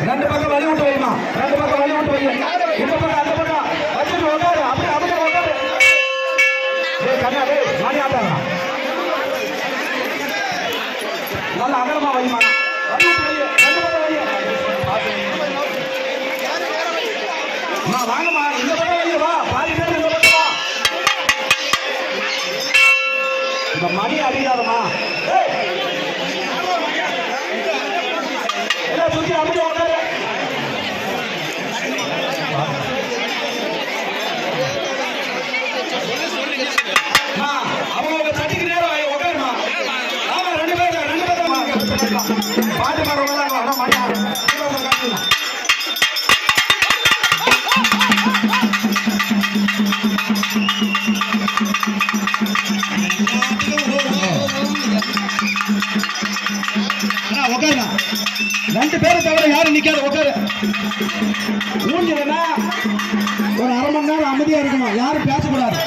ரெண்டு பக்கம் வழி விட்டு வைமா, ரெண்டு பக்கம் வழி விட்டு வை. இந்த பக்கம் அந்த பக்கம் வச்சுட்டு உட்காரு. அப்படியே அப்படியே உட்காரு. கண்ணா மணி ஆட்டாங்க நல்ல அகலமா வைமா. வழி விட்டு வை, ரெண்டு பக்கம் வை. வாங்கம்மா, இந்த பக்கம் வை. வா பாதி பேர் இந்த பக்கம் வா. இந்த மணி அடிக்காதமா. எல்லாம் சுத்தி அப்படியே உட்காரு. அவங்க தட்டிக்கு நேரம் உட்காருமா. ஆமா ரெண்டு பேரும் பாட்டு பாடுறவங்க மணி உட்காருங்க. ரெண்டு பேரும் தவிர யாரும் நிக்காது. உட்காரு. ஊஞ்சல்னா ஒரு அரை மணி நேரம் அமைதியா இருக்கணும். யாரும் பேசக்கூடாது.